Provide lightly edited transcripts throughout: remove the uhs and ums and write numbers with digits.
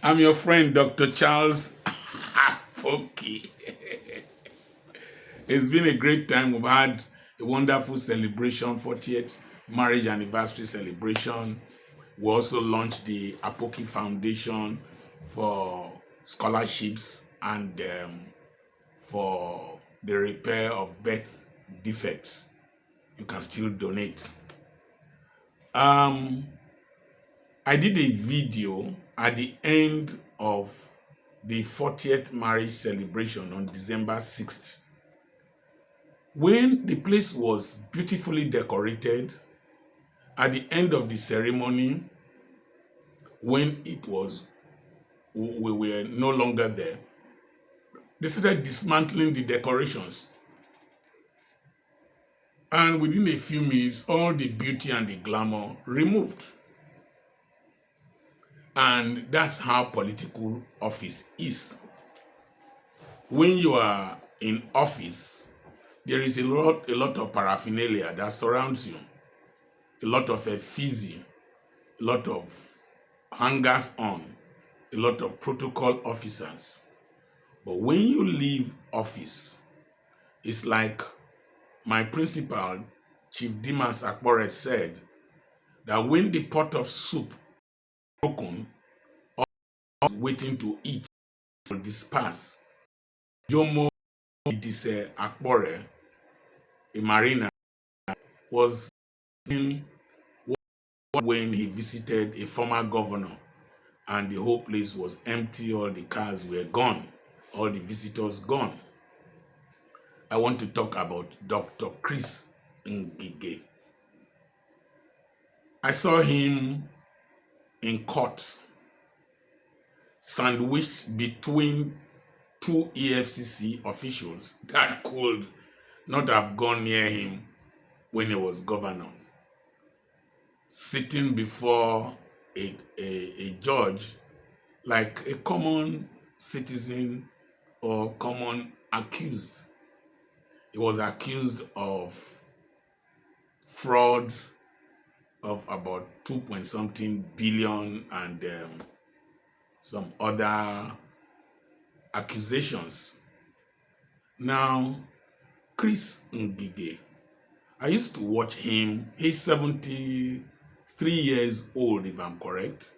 I'm your friend, Dr. Charles Apoki. It's been a great time. We've had a wonderful celebration, 40th marriage anniversary celebration. We also launched the Apoki Foundation for scholarships and for the repair of birth defects. You can still donate. I did a video at the end of the 40th marriage celebration on December 6th. When the place was beautifully decorated, at the end of the ceremony, when we were no longer there, they started dismantling the decorations. And within a few minutes, all the beauty and the glamour removed. And that's how political office is. When you are in office, there is a lot of paraphernalia that surrounds you, a lot of effigy, a lot of hangers on, a lot of protocol officers. But when you leave office, it's like my principal, Chief Dimas Akbore, said that when the pot of soup is broken, all waiting to eat will disperse. Jomo Idise Akbore, a mariner, was in when he visited a former governor and the whole place was empty, all the cars were gone, all the visitors gone. I want to talk about Dr. Chris Ngige. I saw him in court, sandwiched between two EFCC officials that could not have gone near him when he was governor, sitting before a judge like a common citizen or common accused. He was accused of fraud of about 2-point-something billion and some other accusations. Now, Chris Ngige, I used to watch him. He's 73 years old, if I'm correct.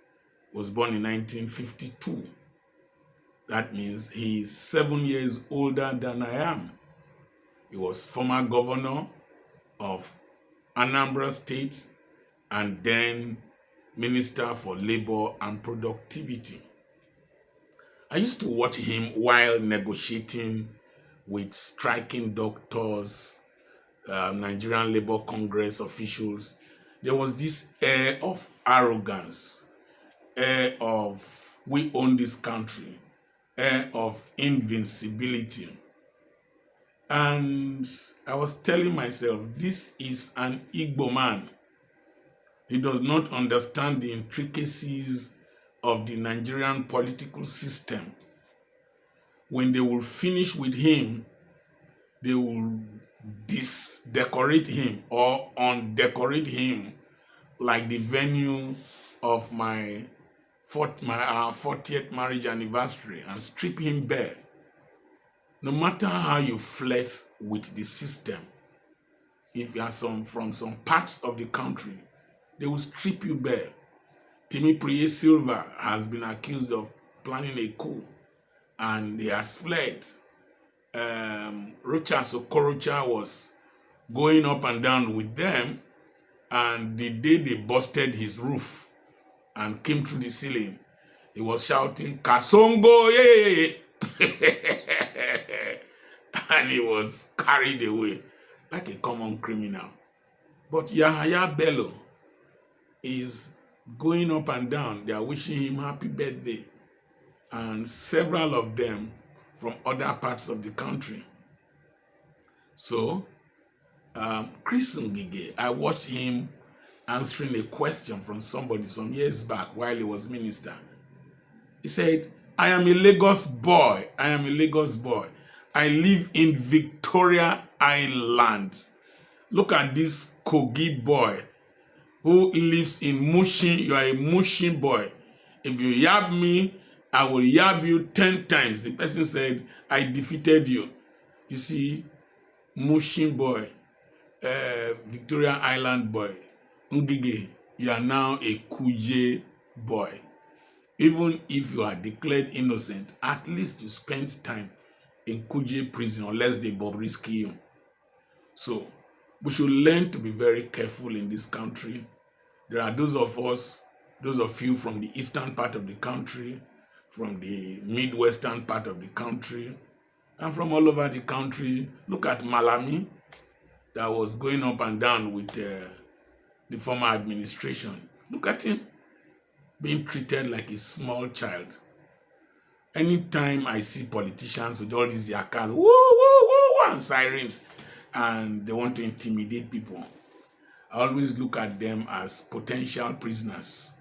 Was born in 1952. That means he's 7 years older than I am. He was former governor of Anambra State and then Minister for Labor and Productivity. I used to watch him while negotiating with striking doctors, Nigerian Labour Congress officials. There was this air of arrogance, air of we own this country, air of invincibility. And I was telling myself, this is an Igbo man. He does not understand the intricacies of the Nigerian political system. When they will finish with him, they will decorate him or undecorate him like the venue of our 40th marriage anniversary and strip him bare. No matter how you flirt with the system, if you are from some parts of the country, they will strip you bare. Timi Priye Silva has been accused of planning a coup and he has fled. Rochas Okorocha was going up and down with them, and the day they busted his roof and came through the ceiling, he was shouting, Kasongo, yeah. And he was carried away like a common criminal. But Yahaya Bello is going up and down. They are wishing him happy birthday. And several of them from other parts of the country. So, Chris Ngige, I watched him answering a question from somebody some years back while he was minister. He said, I am a Lagos boy. I live in Victoria Island. Look at this Kogi boy who lives in Mushin. You are a Mushin boy. If you yab me, I will yab you 10 times. The person said, I defeated you. You see, Mushin boy, Victoria Island boy, Ngige, you are now a Kuje boy. Even if you are declared innocent, at least you spend time in Kuje prison unless they Bobrisky you. So we should learn to be very careful in this country. There are those of you from the eastern part of the country, from the midwestern part of the country, and from all over the country. Look at Malami that was going up and down with the former administration. Look at him being treated like a small child. Anytime I see politicians with all these yakas, woo, woo, woo, and sirens, and they want to intimidate people, I always look at them as potential prisoners.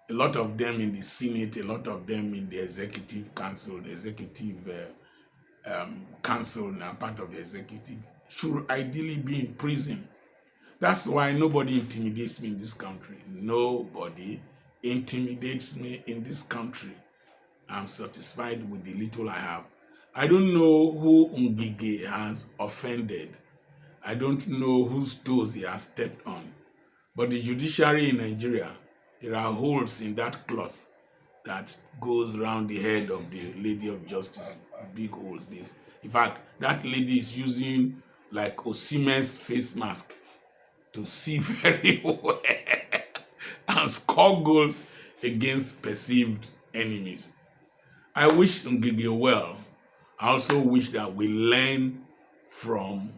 A lot of them in the Senate, a lot of them in the Executive Council, the Executive Council, now part of the Executive, should ideally be in prison. That's why nobody intimidates me in this country. Nobody intimidates me in this country. I'm satisfied with the little I have. I don't know who Ngige has offended. I don't know whose toes he has stepped on. But the judiciary in Nigeria, there are holes in that cloth that goes around the head of the Lady of Justice. Big holes. This. In fact, that lady is using like Osimen's face mask to see very well and score goals against perceived enemies. I wish Ngige well. I also wish that we learn from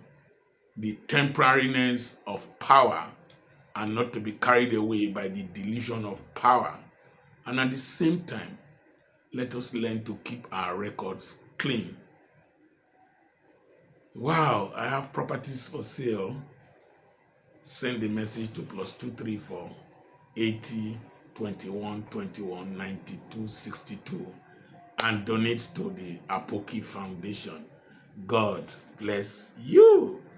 the temporariness of power and not to be carried away by the delusion of power. And at the same time, let us learn to keep our records clean. Wow, I have properties for sale. Send a message to +234 80 21 21 92 62 and donate to the Apoki Foundation. God bless you.